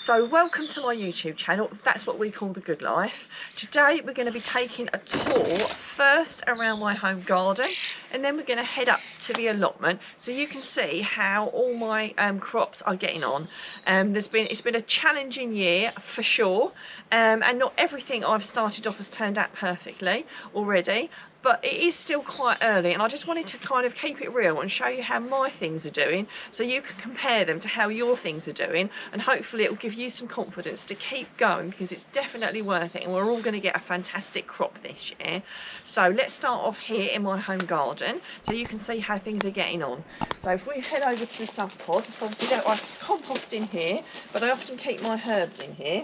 So welcome to my YouTube channel. That's what we call the good life. Today we're going to be taking a tour first around my home garden, and then we're going to head up to the allotment so you can see how all my crops are getting on. It's been a challenging year for sure, and not everything I've started off has turned out perfectly already. But it is still quite early, and I just wanted to kind of keep it real and show you how my things are doing so you can compare them to how your things are doing, and hopefully it will give you some confidence to keep going, because it's definitely worth it and we're all going to get a fantastic crop this year. So let's start off here in my home garden so you can see how things are getting on. So if we head over to the SubPod, so obviously I compost in here, but I often keep my herbs in here.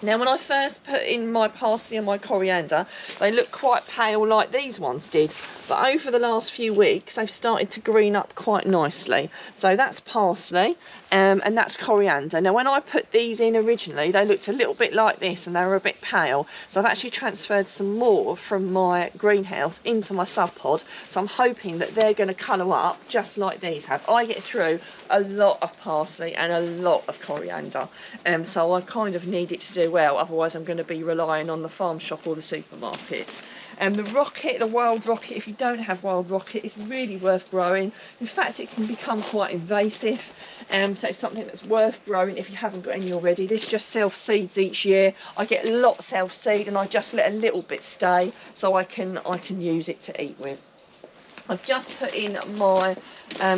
Now, when I first put in my parsley and my coriander, they look quite pale like these ones did. But over the last few weeks, they've started to green up quite nicely. So that's parsley and that's coriander. Now, when I put these in originally, they looked a little bit like this and they were a bit pale. So I've actually transferred some more from my greenhouse into my SubPod. So I'm hoping that they're going to colour up just like these have. I get through a lot of parsley and a lot of coriander. So I kind of need it to do well, otherwise I'm going to be relying on the farm shop or the supermarkets. The rocket, the wild rocket, if you don't have wild rocket, is really worth growing. In fact, it can become quite invasive, so it's something that's worth growing if you haven't got any already. This just self-seeds each year. I get a lot self-seed and I just let a little bit stay so I can use it to eat with. I've just put in my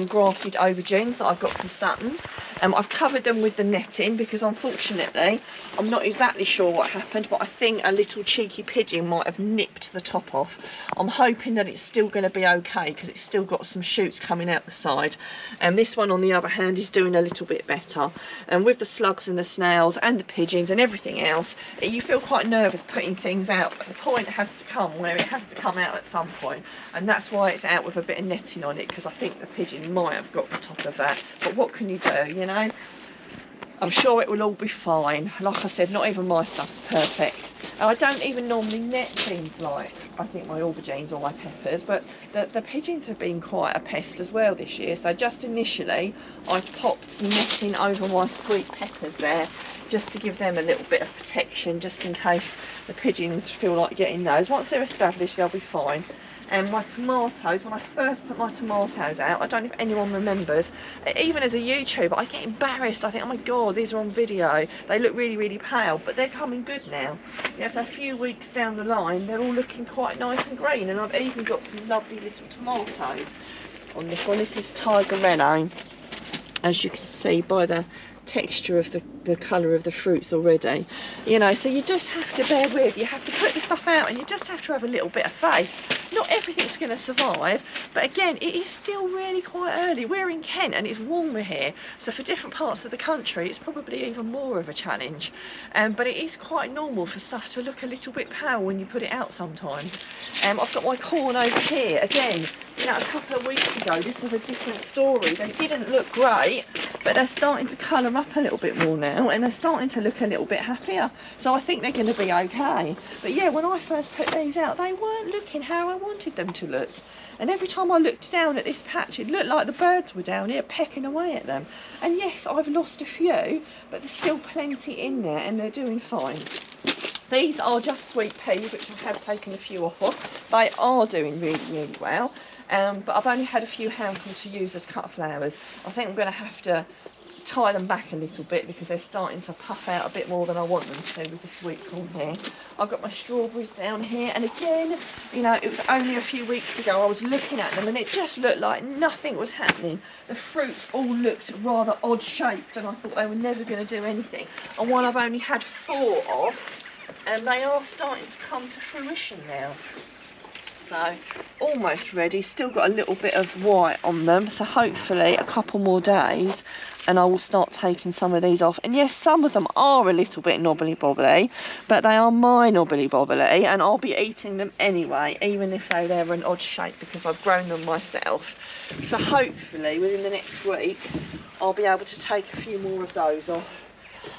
grafted aubergines that I've got from Sutton's. I've covered them with the netting because unfortunately I'm not exactly sure what happened, but I think a little cheeky pigeon might have nipped the top off. I'm hoping that it's still going to be okay because it's still got some shoots coming out the side. And this one on the other hand is doing a little bit better. And with the slugs and the snails and the pigeons and everything else, you feel quite nervous putting things out, but the point has to come where it has to come out at some point, and that's why it's out with a bit of netting on it, because I think the pigeon might have got the top of that. But what can you do, you know? I'm sure it will all be fine. Like I said, not even my stuff's perfect. And I don't even normally net things like, I think, my aubergines or my peppers, but the pigeons have been quite a pest as well this year. So just initially, I popped some netting over my sweet peppers there, just to give them a little bit of protection, just in case the pigeons feel like getting those. Once they're established, they'll be fine. And my tomatoes, when I first put my tomatoes out, I don't know if anyone remembers, even as a YouTuber, I get embarrassed. I think, oh my God, these are on video. They look really, really pale, but they're coming good now. Yeah, so a few weeks down the line, they're all looking quite nice and green. And I've even got some lovely little tomatoes on this one. This is Tiger Reno, as you can see by the texture of the colour of the fruits already, you know. So you just have to bear with, you have to put the stuff out, and you just have to have a little bit of faith. Not everything's going to survive, but again, it is still really quite early. We're in Kent and it's warmer here, so for different parts of the country it's probably even more of a challenge, but it is quite normal for stuff to look a little bit pale when you put it out sometimes. I've got my corn over here again. You know, a couple of weeks ago this was a different story. They didn't look great, but they're starting to colour up a little bit more now, and they're starting to look a little bit happier, so I think they're going to be okay. But yeah, when I first put these out, they weren't looking how I wanted them to look, and every time I looked down at this patch, it looked like the birds were down here pecking away at them. And yes, I've lost a few, but there's still plenty in there and they're doing fine. These are just sweet peas, which I have taken a few off of. They are doing really, really well. But I've only had a few handfuls to use as cut flowers. I think I'm going to have to tie them back a little bit because they're starting to puff out a bit more than I want them to with the Sweetcorn here. I've got my strawberries down here, and again, you know, it was only a few weeks ago I was looking at them and it just looked like nothing was happening. The fruits all looked rather odd shaped and I thought they were never going to do anything. And while I've only had 4 off, and they are starting to come to fruition now. So almost ready, still got a little bit of white on them, so hopefully a couple more days and I will start taking some of these off. And yes, some of them are a little bit knobbly bobbly, but they are my knobbly bobbly, and I'll be eating them anyway, even if they're an odd shape, because I've grown them myself. So hopefully within the next week I'll be able to take a few more of those off.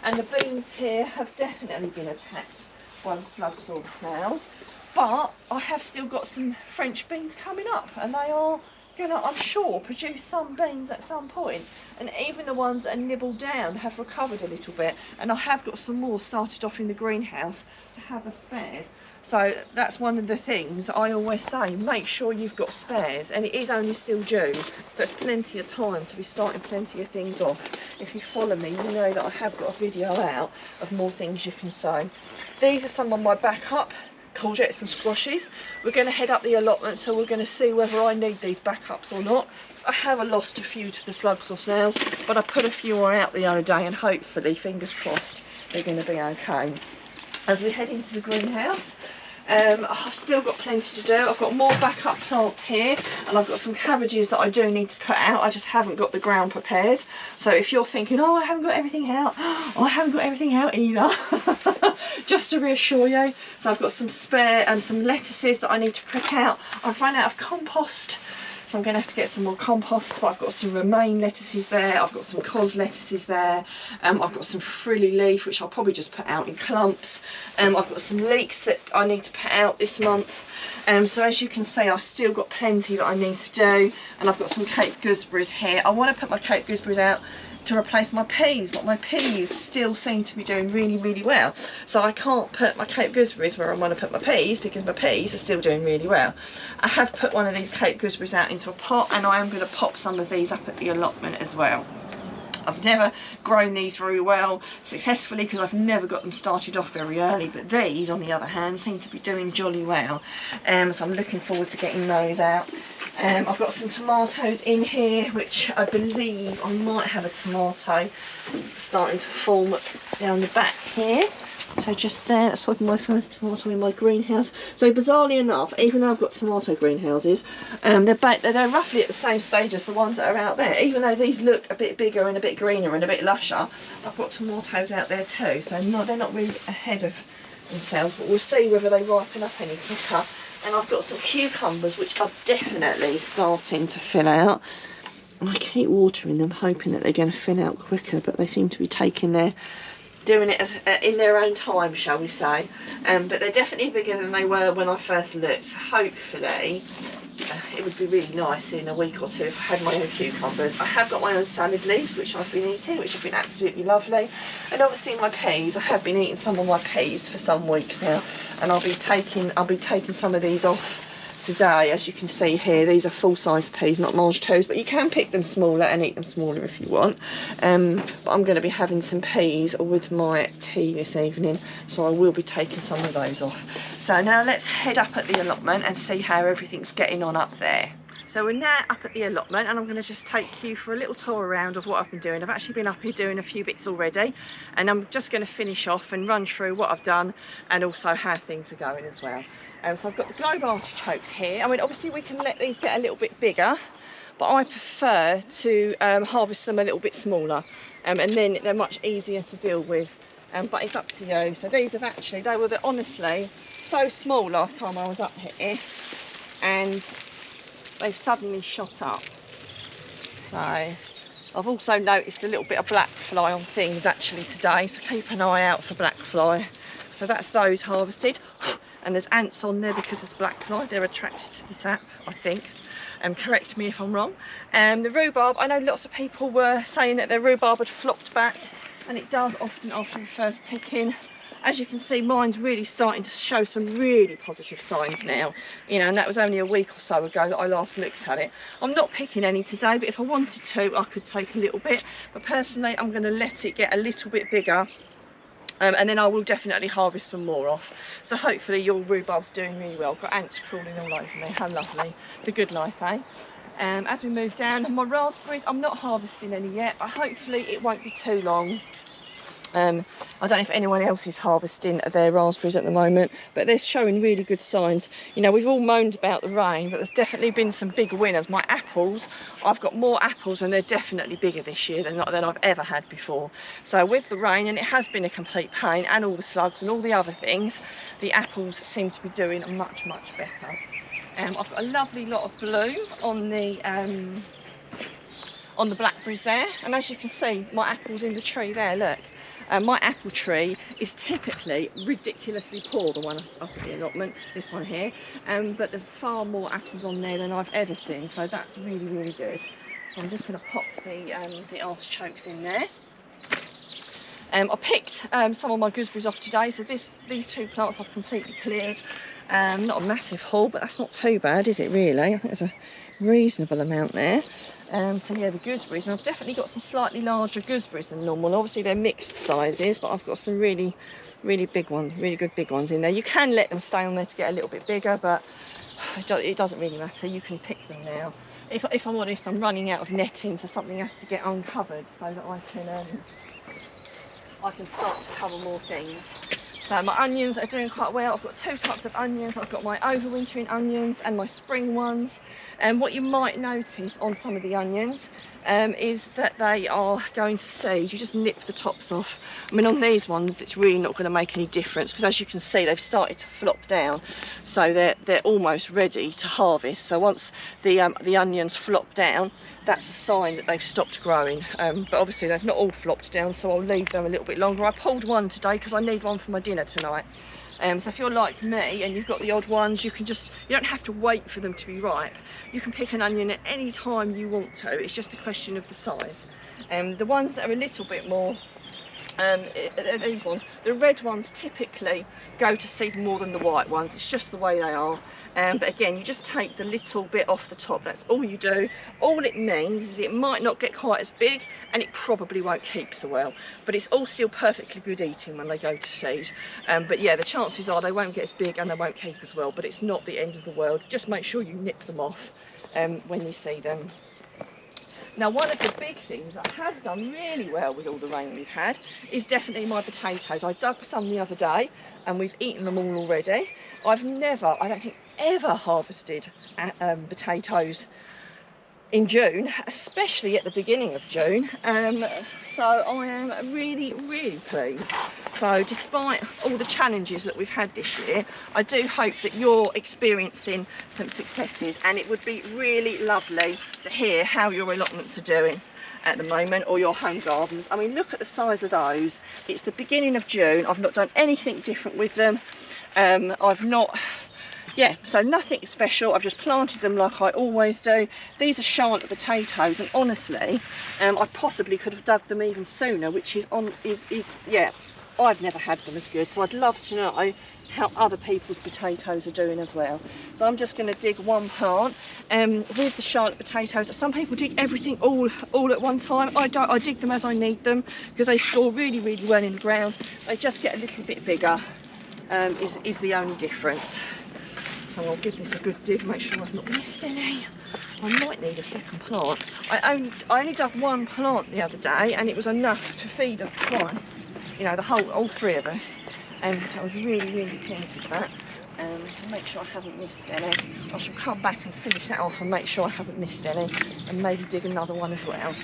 And the beans here have definitely been attacked by the slugs or the snails, but I have still got some French beans coming up and they are going to, I'm sure, produce some beans at some point. And even the ones that are nibbled down have recovered a little bit. And I have got some more started off in the greenhouse to have as spares. So that's one of the things I always say, make sure you've got spares, and it is only still June, so it's plenty of time to be starting plenty of things off. If you follow me, you know that I have got a video out of more things you can sow. These are some of my backup courgettes and squashes. We're going to head up the allotment, so we're going to see whether I need these backups or not. I have lost a few to the slugs or snails, but I put a few more out the other day, and hopefully, fingers crossed, they're going to be okay. As we head into the greenhouse, I've still got plenty to do. I've got more backup plants here, and I've got some cabbages that I do need to put out. I just haven't got the ground prepared. So if you're thinking, oh, I haven't got everything out, I haven't got everything out either. Just to reassure you. So I've got some spare and some lettuces that I need to prick out. I've run out of compost, so I'm going to have to get some more compost, but I've got some romaine lettuces there, I've got some cos lettuces there, I've got some frilly leaf which I'll probably just put out in clumps, I've got some leeks that I need to put out this month, so as you can see I've still got plenty that I need to do, and I've got some Cape gooseberries here. I want to put my Cape gooseberries out to replace my peas, but my peas still seem to be doing really well, so I can't put my Cape gooseberries where I want to put my peas because my peas are still doing really well. I have put one of these Cape gooseberries out into a pot, and I am going to pop some of these up at the allotment as well. I've never grown these very well successfully because I've never got them started off very early, but these on the other hand seem to be doing jolly well, so I'm looking forward to getting those out. I've got some tomatoes in here, which I believe I might have a tomato starting to form down the back here. So just there, that's probably my first tomato in my greenhouse. So bizarrely enough, even though I've got tomato greenhouses, they're roughly at the same stage as the ones that are out there. Even though these look a bit bigger and a bit greener and a bit lusher, I've got tomatoes out there too. So they're not really ahead of themselves, but we'll see whether they ripen up any quicker. And I've got some cucumbers which are definitely starting to fill out. And I keep watering them, hoping that they're going to fill out quicker, but they seem to be doing it in their own time, shall we say. But they're definitely bigger than they were when I first looked. So hopefully it would be really nice in a week or two if I had my own cucumbers. I have got my own salad leaves which I've been eating, which have been absolutely lovely. And obviously my peas, I have been eating some of my peas for some weeks now, and I'll be taking some of these off today. As you can see here, these are full-size peas, not mange tous, but you can pick them smaller and eat them smaller if you want. But I'm going to be having some peas with my tea this evening, so I will be taking some of those off. So now let's head up at the allotment and see how everything's getting on up there. So we're now up at the allotment, and I'm going to just take you for a little tour around of what I've been doing. I've actually been up here doing a few bits already, and I'm just going to finish off and run through what I've done and also how things are going as well. So I've got the globe artichokes here. I mean, obviously we can let these get a little bit bigger, but I prefer to harvest them a little bit smaller, and then they're much easier to deal with, but it's up to you. So these have actually, they were honestly so small last time I was up here, and they've suddenly shot up. So I've also noticed a little bit of black fly on things actually today, so keep an eye out for black fly. So that's those harvested. And there's ants on there because there's black fly. They're attracted to the sap, I think. Correct me if I'm wrong. The rhubarb, I know lots of people were saying that their rhubarb had flopped back, and it does often after the first picking. As you can see, mine's really starting to show some really positive signs now. You know, and that was only a week or so ago that I last looked at it. I'm not picking any today, but if I wanted to, I could take a little bit. But personally, I'm going to let it get a little bit bigger. And then I will definitely harvest some more off. So hopefully your rhubarb's doing really well. Got ants crawling all over me. How lovely. The good life, eh? As we move down, my raspberries, I'm not harvesting any yet, but hopefully it won't be too long. I don't know if anyone else is harvesting their raspberries at the moment, but they're showing really good signs. You know, we've all moaned about the rain, but there's definitely been some big winners. My apples, I've got more apples and they're definitely bigger this year than I've ever had before. So with the rain, and it has been a complete pain, and all the slugs and all the other things, the apples seem to be doing much better. I've got a lovely lot of bloom on the on the blackberries there, and as you can see, my apple's in the tree there, look. My apple tree is typically ridiculously poor, the one up at the allotment, this one here, but there's far more apples on there than I've ever seen, so that's really, really good. So I'm just going to pop the artichokes in there. I picked some of my gooseberries off today, so these 2 plants I've completely cleared. Not a massive haul, but that's not too bad, is it really? I think there's a reasonable amount there. So yeah, the gooseberries, and I've definitely got some slightly larger gooseberries than normal. Obviously they're mixed sizes, but I've got some really, really big ones, really good big ones in there. You can let them stay on there to get a little bit bigger, but it doesn't really matter. You can pick them now. If I'm honest, I'm running out of netting, so something has to get uncovered so that I can start to cover more things. So my onions are doing quite well. I've got 2 types of onions. I've got my overwintering onions and my spring ones. And what you might notice on some of the onions is that they are going to seed. You just nip the tops off. I mean, on these ones, it's really not going to make any difference because, as you can see, they've started to flop down. So they're almost ready to harvest. So once the onions flop down, that's a sign that they've stopped growing. But obviously they've not all flopped down, so I'll leave them a little bit longer. I pulled one today because I need one for my dinner tonight. So if you're like me and you've got the odd ones, you don't have to wait for them to be ripe. You can pick an onion at any time you want to. It's just a question of the size. The ones that are a little bit more, these ones, the red ones typically go to seed more than the white ones. It's just the way they are. But again, you just take the little bit off the top. That's all you do. All it means is it might not get quite as big, and it probably won't keep so well, but it's all still perfectly good eating when they go to seed. But yeah, the chances are they won't get as big and they won't keep as well, but it's not the end of the world. Just make sure you nip them off when you see them. Now, one of the big things that has done really well with all the rain we've had is definitely my potatoes. I dug some the other day and we've eaten them all already. I've never, I don't think ever harvested potatoes in June, especially at the beginning of June. So I am really, really pleased. So despite all the challenges that we've had this year, I do hope that you're experiencing some successes, and it would be really lovely to hear how your allotments are doing at the moment, or your home gardens. I mean, look at the size of those. It's the beginning of June. I've not done anything different with them. So nothing special. I've just planted them like I always do. These are Charlotte potatoes, and honestly, I possibly could have dug them even sooner, which I've never had them as good. So I'd love to know how other people's potatoes are doing as well. So I'm just going to dig one plant with the Charlotte potatoes. Some people dig everything all at one time. I don't. I dig them as I need them because they store really, really well in the ground. They just get a little bit bigger. Is the only difference. So I'll give this a good dig, make sure I've not missed any. I might need a second plant. I only dug one plant the other day, and it was enough to feed us twice. You know, all 3 of us. I was really, really pleased with that. To make sure I haven't missed any. I shall come back and finish that off and make sure I haven't missed any, and maybe dig another one as well.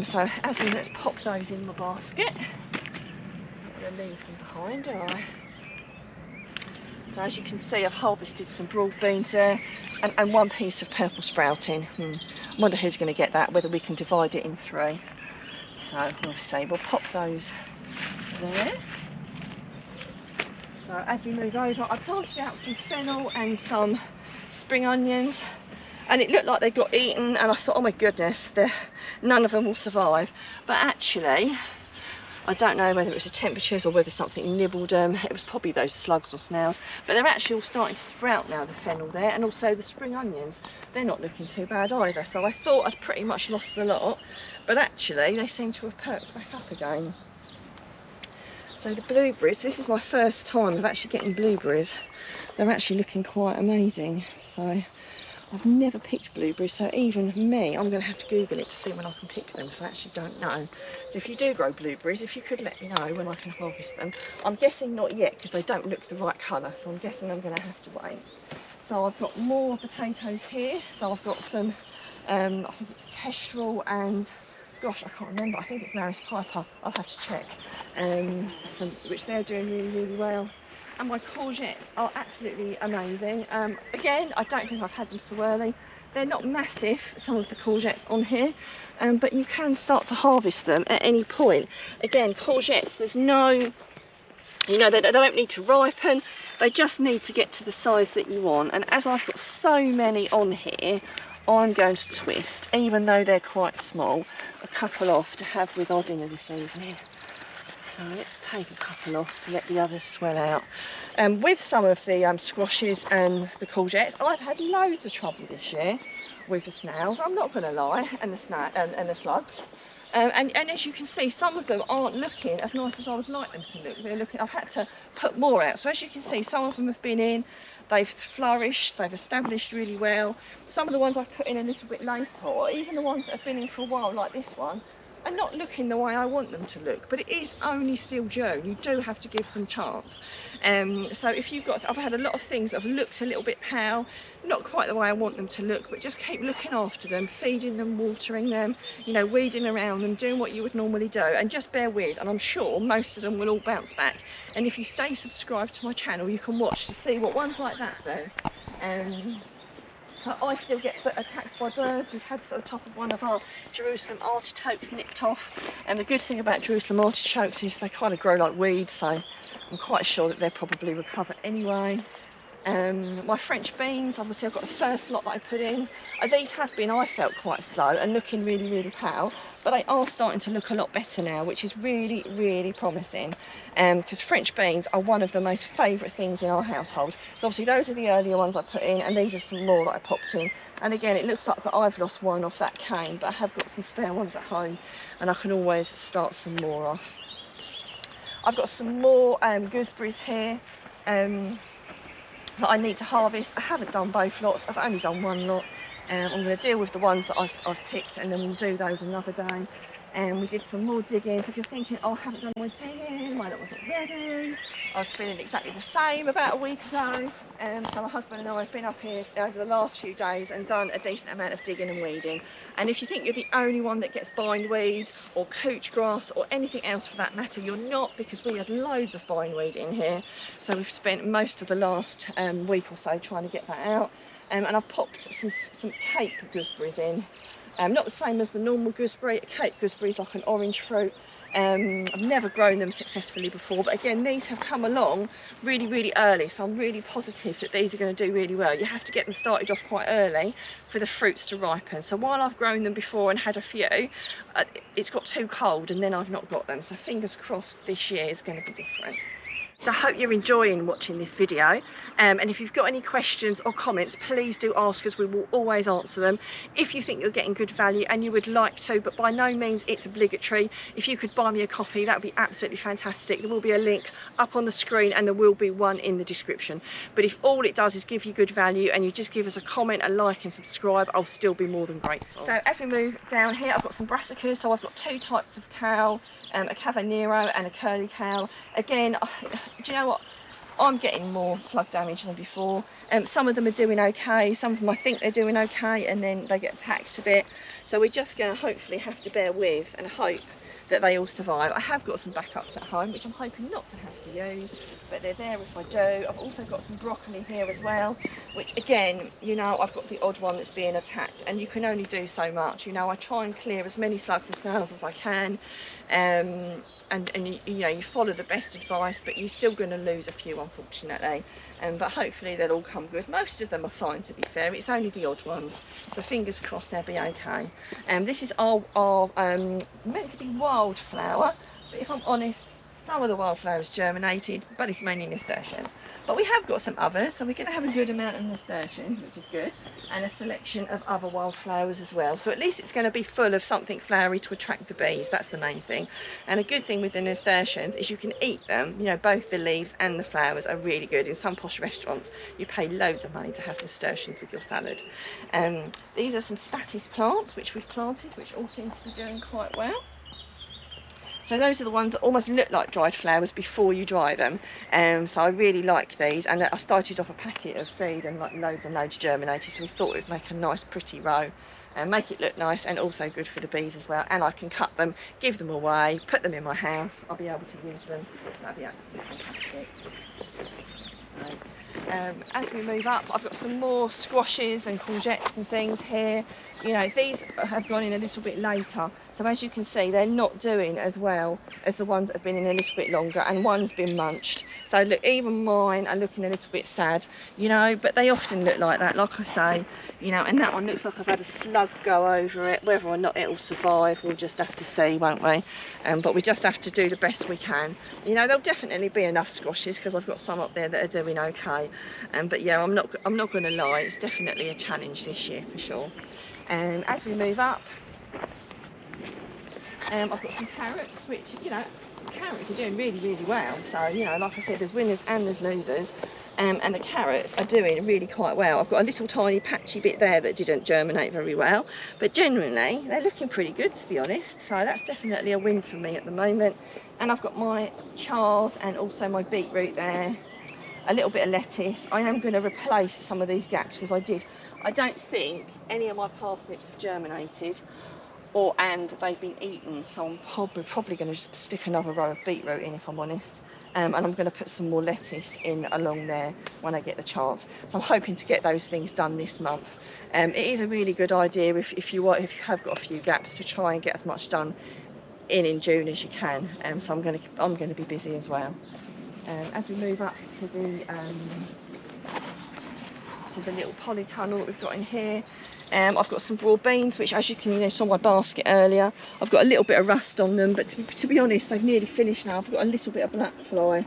So let's pop those in my basket. I'm going to leave them behind, alright. So as you can see, I've harvested some broad beans there, and one piece of purple sprouting. I wonder who's going to get that, whether we can divide it in 3. So we'll see. We'll pop those there. So as we move over, I planted out some fennel and some spring onions, and it looked like they got eaten, and I thought, oh my goodness, none of them will survive. But actually, I don't know whether it was the temperatures or whether something nibbled them. It was probably those slugs or snails, but they're actually all starting to sprout now, the fennel there, and also the spring onions. They're not looking too bad either. So I thought I'd pretty much lost the lot, but actually they seem to have perked back up again. So the blueberries, this is my first time of actually getting blueberries. They're actually looking quite amazing. So I've never picked blueberries, so even me, I'm going to have to Google it to see when I can pick them, because I actually don't know. So if you do grow blueberries, if you could let me know when I can harvest them. I'm guessing not yet, because they don't look the right colour, so I'm guessing I'm going to have to wait. So I've got more potatoes here. So I've got some, I think it's kestrel and, gosh, I can't remember, I think it's Maris Piper. I'll have to check. Which they're doing really, really well. And my courgettes are absolutely amazing. Again, I don't think I've had them so early. They're not massive, some of the courgettes on here, but you can start to harvest them at any point. Again, courgettes, there's no, you know, they don't need to ripen, they just need to get to the size that you want. And as I've got so many on here, I'm going to twist, even though they're quite small, a couple off to have with our dinner this evening. So let's take a couple off to let the others swell out. With some of the squashes and the courgettes, I've had loads of trouble this year with the snails, I'm not going to lie, and the slugs. And as you can see, some of them aren't looking as nice as I would like them to look. They're looking, I've had to put more out. So as you can see, some of them have been in, they've flourished, they've established really well. Some of the ones I've put in a little bit later, or even the ones that have been in for a while, like this one, are not looking the way I want them to look, but it is only still June. You do have to give them a chance. So if you've got, I've had a lot of things that have looked a little bit pale, not quite the way I want them to look, but just keep looking after them, feeding them, watering them, you know, weeding around them, doing what you would normally do, and just bear with, and I'm sure most of them will all bounce back. And if you stay subscribed to my channel, you can watch to see what ones like that do. So I still get attacked by birds. We've had the top of one of our Jerusalem artichokes nipped off, and the good thing about Jerusalem artichokes is they kind of grow like weeds, so I'm quite sure that they'll probably recover anyway. My French beans, obviously I've got the first lot that I put in. These have been, I felt, quite slow and looking really, really pale, but they are starting to look a lot better now, which is really, really promising, because French beans are one of the most favourite things in our household. So obviously those are the earlier ones I put in, and these are some more that I popped in. And again, it looks like that I've lost one off that cane, but I have got some spare ones at home, and I can always start some more off. I've got some more gooseberries here that I need to harvest. I haven't done both lots, I've only done one lot. I'm going to deal with the ones that I've picked, and then we'll do those another day. And we did some more digging. So if you're thinking, oh, I haven't done my digging, my lot wasn't ready, I was feeling exactly the same about a week ago. So my husband and I have been up here over the last few days and done a decent amount of digging and weeding. And if you think you're the only one that gets bindweed or couch grass or anything else for that matter, you're not, because we had loads of bindweed in here. So we've spent most of the last week or so trying to get that out. And I've popped some Cape gooseberries in. Not the same as the normal gooseberry. A Cape gooseberry is like an orange fruit. I've never grown them successfully before, but again, these have come along really, really early, so I'm really positive that these are going to do really well. You have to get them started off quite early for the fruits to ripen. So while I've grown them before and had a few, it's got too cold and then I've not got them. So fingers crossed this year is going to be different. So I hope you're enjoying watching this video, and if you've got any questions or comments, please do ask us. We will always answer them. If you think you're getting good value and you would like to, but by no means it's obligatory, if you could buy me a coffee, that would be absolutely fantastic. There will be a link up on the screen and there will be one in the description. But if all it does is give you good value and you just give us a comment, a like and subscribe, I'll still be more than grateful. So as we move down here, I've got some brassicas. So I've got two types of kale, a Cavanero and a curly kale. Again, do you know what? I'm getting more slug damage than before. Some of them are doing okay, some of them I think they're doing okay, and then they get attacked a bit. So we're just going to hopefully have to bear with and hope that they all survive. I have got some backups at home, which I'm hoping not to have to use, but they're there if I do. I've also got some broccoli here as well, which again, you know, I've got the odd one that's being attacked, and you can only do so much. You know, I try and clear as many slugs and snails as I can. And you know, you follow the best advice, but you're still going to lose a few, unfortunately. But hopefully they'll all come good. Most of them are fine, to be fair. It's only the odd ones, so fingers crossed they'll be okay. This is our meant to be wildflower, but if I'm honest, some of the wildflowers germinated, but it's mainly nasturtiums. But we have got some others, so we're going to have a good amount of nasturtiums, which is good, and a selection of other wildflowers as well. So at least it's going to be full of something flowery to attract the bees. That's the main thing. And a good thing with the nasturtiums is you can eat them. You know, both the leaves and the flowers are really good. In some posh restaurants, you pay loads of money to have nasturtiums with your salad. These are some statice plants which we've planted, which all seem to be doing quite well. So those are the ones that almost look like dried flowers before you dry them. So I really like these, and I started off a packet of seed and like loads and loads germinated, so we thought it would make a nice pretty row and make it look nice, and also good for the bees as well. And I can cut them, give them away, put them in my house. I'll be able to use them. That'd be absolutely fantastic. As we move up, I've got some more squashes and courgettes and things here. You know, these have gone in a little bit later, so as you can see, they're not doing as well as the ones that have been in a little bit longer, and one's been munched. So look, even mine are looking a little bit sad, you know, but they often look like that, like I say, you know. And that one looks like I've had a slug go over it. Whether or not it'll survive, we'll just have to see, won't we? But we just have to do the best we can. You know, there'll definitely be enough squashes because I've got some up there that are doing okay. But yeah, I'm not going to lie, it's definitely a challenge this year for sure. As we move up, I've got some carrots, which, you know, carrots are doing really, really well. So, you know, like I said, there's winners and there's losers. And the carrots are doing really quite well. I've got a little tiny patchy bit there that didn't germinate very well, but generally they're looking pretty good, to be honest. So that's definitely a win for me at the moment. And I've got my chard and also my beetroot there. A little bit of lettuce. I am going to replace some of these gaps because I don't think any of my parsnips have germinated and they've been eaten, so I'm probably going to just stick another row of beetroot in, if I'm honest. And I'm going to put some more lettuce in along there when I get the chance. So I'm hoping to get those things done this month. It is a really good idea if you have got a few gaps, to try and get as much done in June as you can. So I'm going to be busy as well. As we move up to the little polytunnel that we've got in here, I've got some raw beans, which, as you can saw my basket earlier, I've got a little bit of rust on them, but to be honest, they've nearly finished now. I've got a little bit of black fly.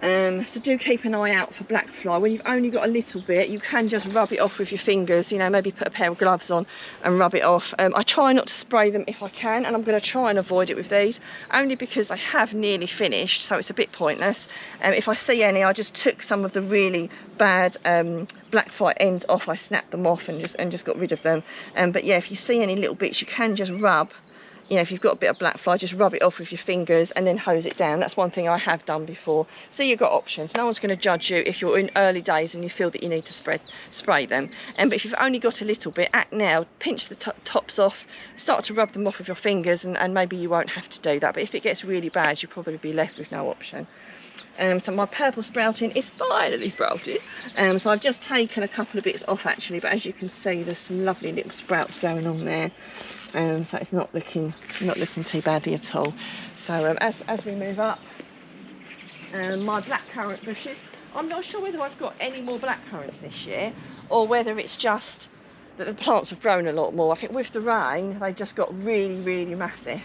So do keep an eye out for black fly. When you've only got a little bit, you can just rub it off with your fingers, you know, maybe put a pair of gloves on and rub it off. I try not to spray them if I can, and I'm going to try and avoid it with these, only because they have nearly finished, so it's a bit pointless. If I see any, I just took some of the really bad black fly ends off. I snapped them off and just got rid of them. But yeah, if you see any little bits, you can just rub. You know, if you've got a bit of black fly, just rub it off with your fingers and then hose it down. That's one thing I have done before. So you've got options. No one's going to judge you if you're in early days and you feel that you need to spray them. But if you've only got a little bit, act now, pinch the tops off, start to rub them off with your fingers, and maybe you won't have to do that. But if it gets really bad, you'll probably be left with no option. So my purple sprouting is finally sprouted. So I've just taken a couple of bits off actually, but as you can see, there's some lovely little sprouts going on there. So it's not looking too badly at all. So as we move up, my blackcurrant bushes, I'm not sure whether I've got any more blackcurrants this year, or whether it's just that the plants have grown a lot more. I think with the rain, they just got really, really massive.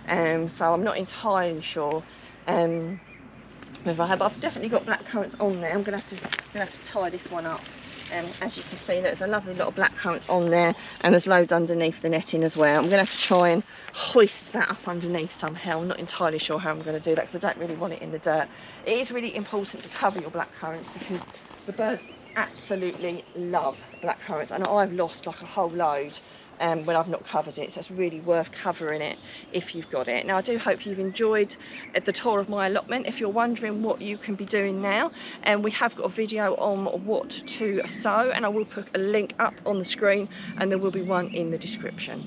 So I'm not entirely sure if I have. I've definitely got blackcurrants on there. I'm gonna have to tie this one up. As you can see, there's a lovely lot of blackcurrants on there, and there's loads underneath the netting as well. I'm going to have to try and hoist that up underneath somehow. I'm not entirely sure how I'm going to do that because I don't really want it in the dirt. It is really important to cover your blackcurrants because the birds absolutely love blackcurrants, and I've lost like a whole load when I've not covered it, so it's really worth covering it if you've got it. Now I do hope you've enjoyed the tour of my allotment. If you're wondering what you can be doing now, we have got a video on what to sow, and I will put a link up on the screen, and there will be one in the description.